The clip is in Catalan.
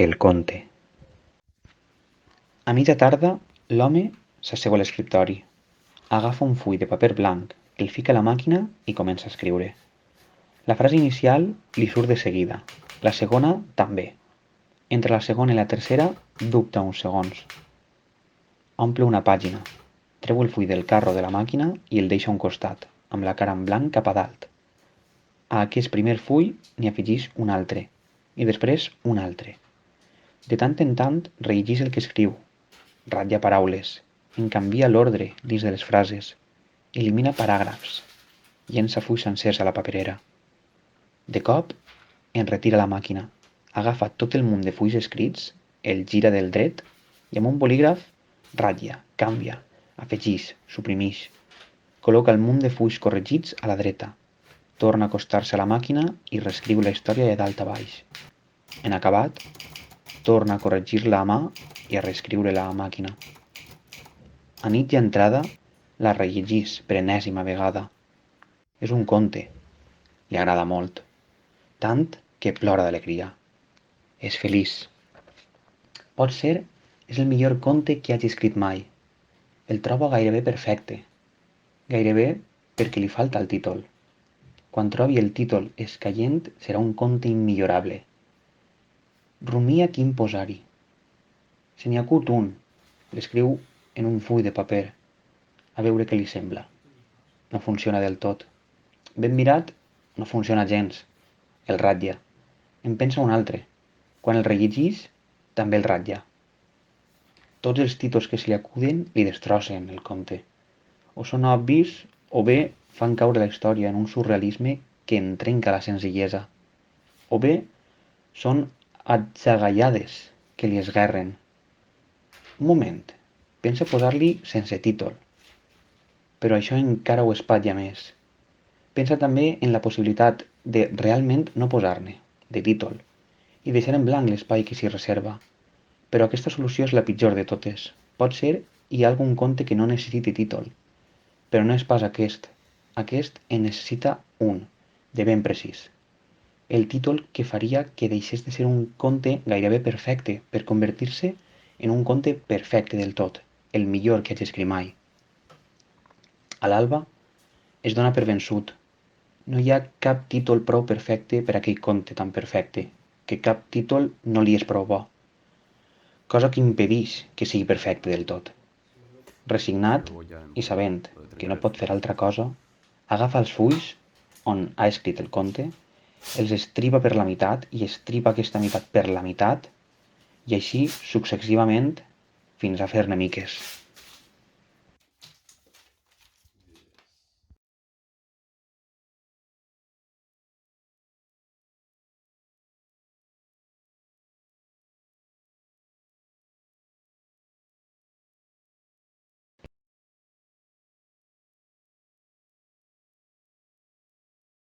El conte. A mitja tarda, l'home s'asseu a l'escriptori, agafa un full de paper blanc, el fica a la màquina i comença a escriure. La frase inicial li surt de seguida, la segona també. Entre la segona i la tercera dubta uns segons. Omple una pàgina, treu el full del carro de la màquina i el deixa a un costat, amb la cara en blanc cap a dalt. A aquest primer full n'hi afegeix un altre, i després un altre. De tant en tant rellegeix el que escriu, ratlla paraules, en canvia l'ordre dins de les frases, elimina paràgrafs, llença fulls sencers a la paperera. De cop, en retira la màquina, agafa tot el munt de fulls escrits, el gira del dret i amb un bolígraf ratlla, canvia, afegeix, suprimeix. Col·loca el munt de fulls corregits a la dreta, torna a acostar-se a la màquina i reescriu la història de dalt a baix. En acabat, torna a corregir-la a mà i a reescriure-la a màquina. A nit i entrada la rellegeix per enèsima vegada. És un conte. Li agrada molt. Tant que plora d'alegria. És feliç. Potser és el millor conte que hagi escrit mai. El troba gairebé perfecte. Gairebé perquè li falta el títol. Quan trobi el títol escaient serà un conte immillorable. Rumia quin posar-hi. Se n'hi acut un, l'escriu en un full de paper, a veure què li sembla. No funciona del tot. Ben mirat, no funciona gens. El ratlla. En pensa un altre. Quan el rellegeix, també el ratlla. Tots els títols que se li acuden li destrossen el conte. O són obvis o bé fan caure la història en un surrealisme que en trenca la senzillesa. O bé són atzagaiades que li esguerren. Un moment, pensa posar-li sense títol, però això encara ho espatlla més. Pensa també en la possibilitat de realment no posar-ne, de títol, i deixar en blanc l'espai que s'hi reserva. Però aquesta solució és la pitjor de totes. Potser hi ha algun conte que no necessiti títol, però no és pas aquest. Aquest en necessita un, de ben precís. El títol que faria que deixés de ser un conte gairebé perfecte per convertir-se en un conte perfecte del tot, el millor que hagi escrit mai. A l'alba es dona per vençut. No hi ha cap títol prou perfecte per a aquell conte tan perfecte, que cap títol no li és prou bo, cosa que impedeix que sigui perfecte del tot. Resignat i sabent que no pot fer altra cosa, agafa els fulls on ha escrit el conte, els estripa per la meitat i estripa aquesta meitat per la meitat i així successivament fins a fer-ne miques.